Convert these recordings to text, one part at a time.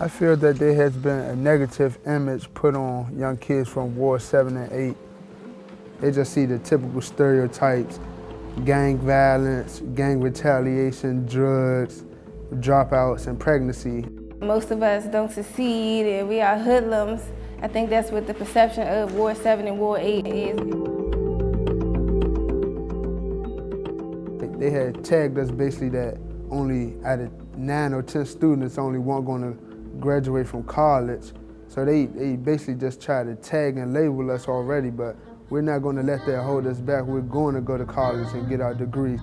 I feel that there has been a negative image put on young kids from Ward 7 and 8. They just see the typical stereotypes: gang violence, gang retaliation, drugs, dropouts, and pregnancy. Most of us don't succeed and we are hoodlums. I think that's what the perception of Ward 7 and Ward 8 is. They had tagged us basically that only out of 9 or 10 students, only one going to graduate from college. So they basically just try to tag and label us already, but we're not going to let that hold us back. We're going to go to college and get our degree.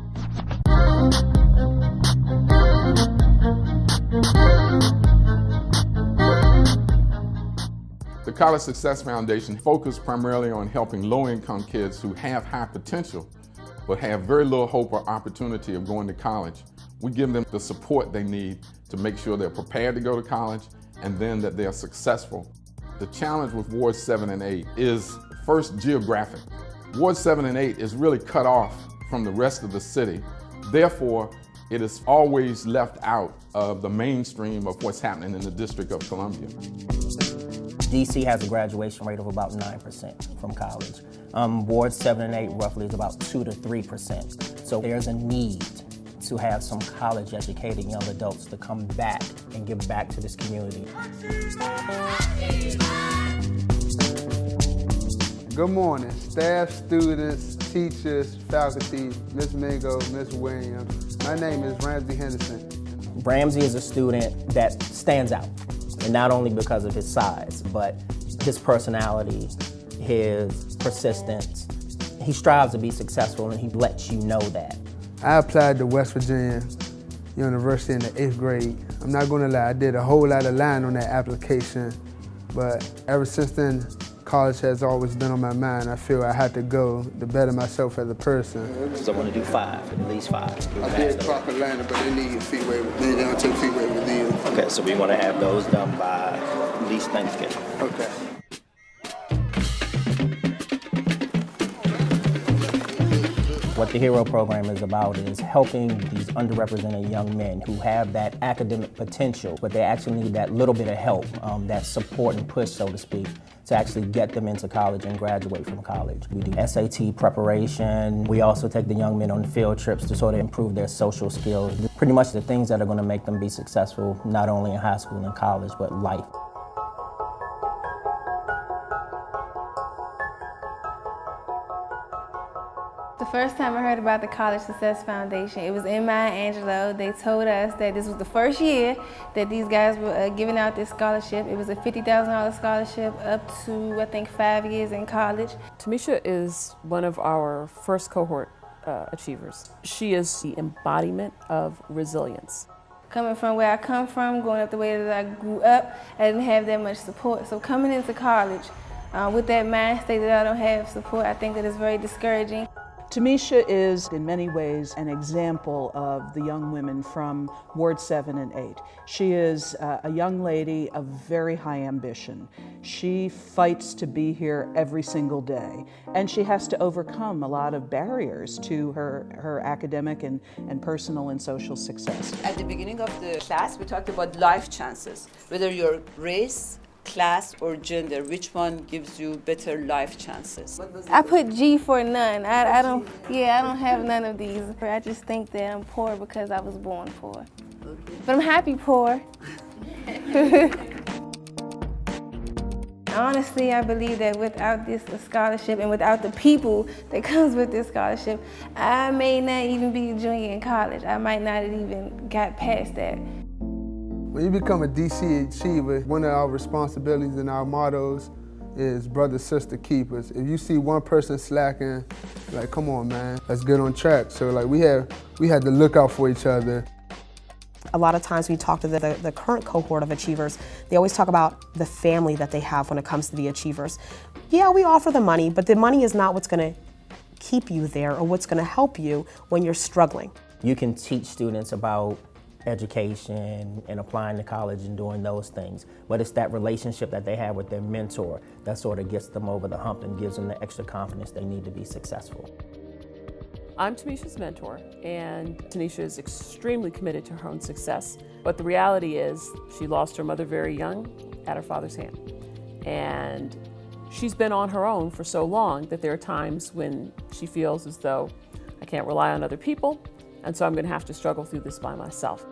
The College Success Foundation focuses primarily on helping low-income kids who have high potential but have very little hope or opportunity of going to college. We give them the support they need to make sure they're prepared to go to college and then that they're successful. The challenge with Ward 7 and 8 is first geographic. Ward 7 and 8 is really cut off from the rest of the city. Therefore, it is always left out of the mainstream of what's happening in the District of Columbia. DC has a graduation rate of about 9% from college. Ward 7 and 8 roughly is about 2 to 3%. So there's a need to have some college-educated young adults to come back and give back to this community. Good morning, staff, students, teachers, faculty, Ms. Mingo, Ms. Williams. My name is Ramsey Henderson. Ramsey is a student that stands out, and not only because of his size, but his personality, his persistence. He strives to be successful, and he lets you know that. I applied to West Virginia University in the 8th grade. I'm not gonna lie, I did a whole lot of lying on that application, but ever since then, college has always been on my mind. I feel I had to go to better myself as a person. So I want to do 5, at least 5. I did Park Atlanta, but they need a fee waiver. They don't take fee waiver either. Okay, so we want to have those done by at least Thanksgiving. Okay. What the HERO program is about is helping these underrepresented young men who have that academic potential, but they actually need that little bit of help, that support and push, so to speak, to actually get them into college and graduate from college. We do SAT preparation. We also take the young men on field trips to sort of improve their social skills. Pretty much the things that are going to make them be successful, not only in high school and college, but life. The first time I heard about the College Success Foundation, it was in Maya Angelou. They told us that this was the first year that these guys were giving out this scholarship. It was a $50,000 scholarship up to, I think, 5 years in college. Tamisha is one of our first cohort achievers. She is the embodiment of resilience. Coming from where I come from, going up the way that I grew up, I didn't have that much support. So coming into college with that mind state that I don't have support, I think that is very discouraging. Tamisha is in many ways an example of the young women from Ward 7 and 8. She is a young lady of very high ambition. She fights to be here every single day, and she has to overcome a lot of barriers to her academic and personal and social success. At the beginning of the class, we talked about life chances, whether your race, class, or gender, which one gives you better life chances? I put G for none. I don't have none of these. I just think that I'm poor because I was born poor. Okay. But I'm happy poor. Honestly, I believe that without this scholarship and without the people that comes with this scholarship, I may not even be a junior in college. I might not have even got past that. When you become a DC achiever, one of our responsibilities and our mottos is brother, sister, keepers. If you see one person slacking, like, come on, man, let's get on track. So like we had to look out for each other. A lot of times when you talk to the current cohort of achievers, they always talk about the family that they have when it comes to the achievers. Yeah, we offer the money, but the money is not what's gonna keep you there or what's gonna help you when you're struggling. You can teach students about education and applying to college and doing those things, but it's that relationship that they have with their mentor that sort of gets them over the hump and gives them the extra confidence they need to be successful. I'm Tamisha's mentor, and Tanisha is extremely committed to her own success. But the reality is she lost her mother very young at her father's hand. And she's been on her own for so long that there are times when she feels as though I can't rely on other people, and so I'm going to have to struggle through this by myself.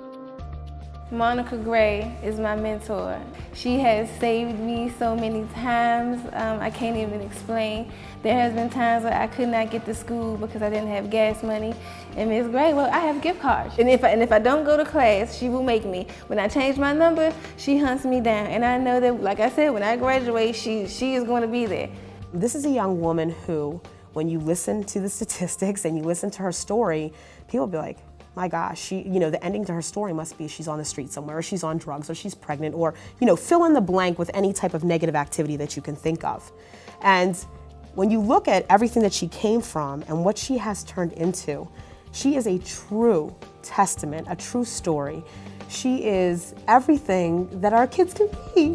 Monica Gray is my mentor. She has saved me so many times, I can't even explain. There has been times where I could not get to school because I didn't have gas money. And Ms. Gray, well, I have gift cards. And if I don't go to class, she will make me. When I change my number, she hunts me down. And I know that, like I said, when I graduate, she is going to be there. This is a young woman who, when you listen to the statistics and you listen to her story, people be like, my gosh, the ending to her story must be she's on the street somewhere, or she's on drugs, or she's pregnant, or, fill in the blank with any type of negative activity that you can think of. And when you look at everything that she came from and what she has turned into, she is a true testament, a true story. She is everything that our kids can be.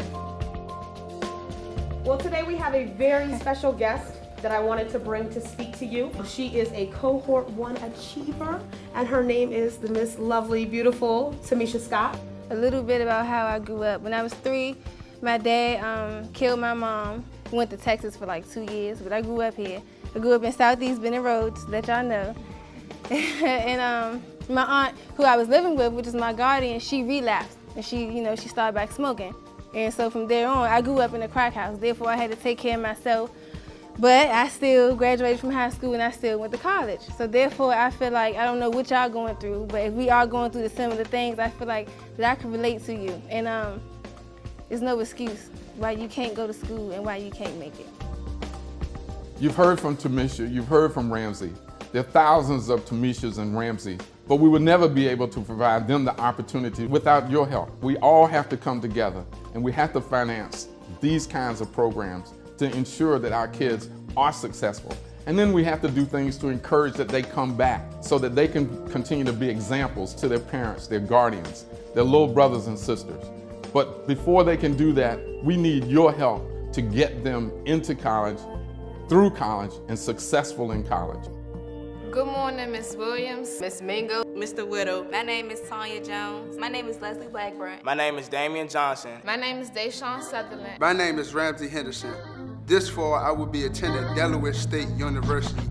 Well, today we have a very special guest that I wanted to bring to speak to you. She is a Cohort 1 achiever, and her name is the Miss Lovely, Beautiful Tamisha Scott. A little bit about how I grew up. When I was 3, my dad killed my mom. We went to Texas for like 2 years, but I grew up here. I grew up in Southeast Benning Road, to let y'all know. And my aunt, who I was living with, which is my guardian, she relapsed, and she started back smoking. And so from there on, I grew up in a crack house. Therefore, I had to take care of myself. But I still graduated from high school and I still went to college. So therefore, I feel like, I don't know what y'all going through, but if we are going through the similar things, I feel like that I can relate to you. And there's no excuse why you can't go to school and why you can't make it. You've heard from Tamisha, you've heard from Ramsey. There are thousands of Tamishas and Ramseys, but we will never be able to provide them the opportunity without your help. We all have to come together, and we have to finance these kinds of programs to ensure that our kids are successful. And then we have to do things to encourage that they come back so that they can continue to be examples to their parents, their guardians, their little brothers and sisters. But before they can do that, we need your help to get them into college, through college, and successful in college. Good morning, Miss Williams, Miss Mingo, Mr. Whittle. My name is Tanya Jones. My name is Leslie Blackburn. My name is Damian Johnson. My name is Deshawn Sutherland. My name is Ramsey Henderson. This fall, I will be attending Delaware State University.